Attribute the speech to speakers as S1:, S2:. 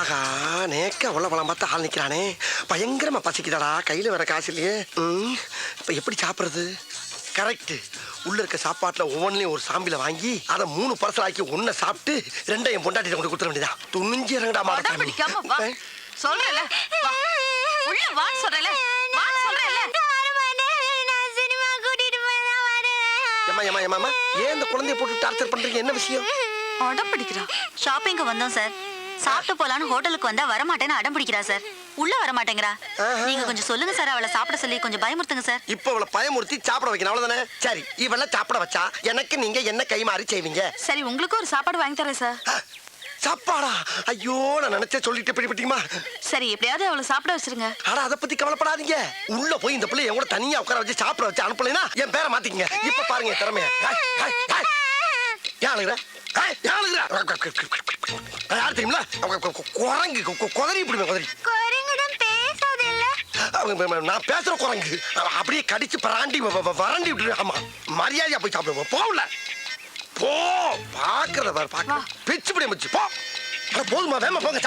S1: ஆகா நேக்க உள்ள பழம் பார்த்து ஆள் நிக்கிறானே. பயங்கரமா பசிக்குதாடா. கையில வேற காசு இல்லையே. இப்ப எப்படி சாப்பிடுறது? கரெக்ட். உள்ள இருக்க சாப்பாட்டுல ஒவ்வொன்றையும் ஒரு சாம்பில வாங்கி அதை 3 பார்சல் ஆக்கி ஒன்ன சாப்பிட்டு 2 என் பொண்டாட்டி கொண்டு கொடுத்துட வேண்டியதான். துணிஞ்சு இறங்கடா மாடா.
S2: பிடிக்காம வா சொல்றல. உள்ள வா சொல்றல. வா சொல்றல.
S3: நான் சினிமா கூட்டிட்டு போறேன் வரேன்.
S1: ஏமா ஏன் இந்த குழந்தைய போட்டு டார்ச்சர் பண்றீங்க? என்ன விஷயம்?
S2: அடம் பிடிக்கிறா.
S3: ஷாப்பிங்க்கு வந்தோம் சார். சாப்பிட்டு போலான்னு ஹோட்டலுக்கு வந்தா வரமாட்டேன்னு அடம் பிடிக்கிறா சார். உள்ள வர மாட்டேங்கிறா. நீங்க கொஞ்சம் சொல்லுங்க சார், அவளை சாப்பிட சொல்லி கொஞ்சம் பயமுறுத்துங்க சார்.
S1: இப்ப அவளை பயமுறுத்தி சாப்பிட வைக்கணும் அவ்வளவுதானே? சரி, இவளை சாப்பிட வச்சா எனக்கு நீங்க என்ன கை மாறி செய்வீங்க?
S2: சரி, உங்களுக்கு ஒரு சாப்பாடு வாங்கி தரேன் சார்.
S1: சாப்பாடா? ஐயோ, நான் நினைச்சே சொல்லிட்டு பிடிப்பட்டீங்களா?
S2: சரி, எப்படியாவது அவளை சாப்பிட வச்சிருங்க.
S1: ஆனா அதை பத்தி கவலைப்படாதீங்க. உள்ள போய் இந்த பிள்ளை என் கூட தனியா உட்கார வச்சு சாப்பிட வச்சு அனுப்பலைன்னா என் பேரை மாத்திக்கங்க. இப்ப பாருங்க என் திறமைய. யார் தெரியுங்களா? குரங்கு குதறி இப்படி குதறி. நான் பேசுற குரங்கு அப்படியே கடிச்சு பராண்டி வறண்டி விட்டு. ஆமா, மரியாதையா போய் சாப்பிடுவோம். போகல போ. பாக்குறத பாரு, பாக்க பிச்சு பிடி போ. போதுமா? வேமா போங்க.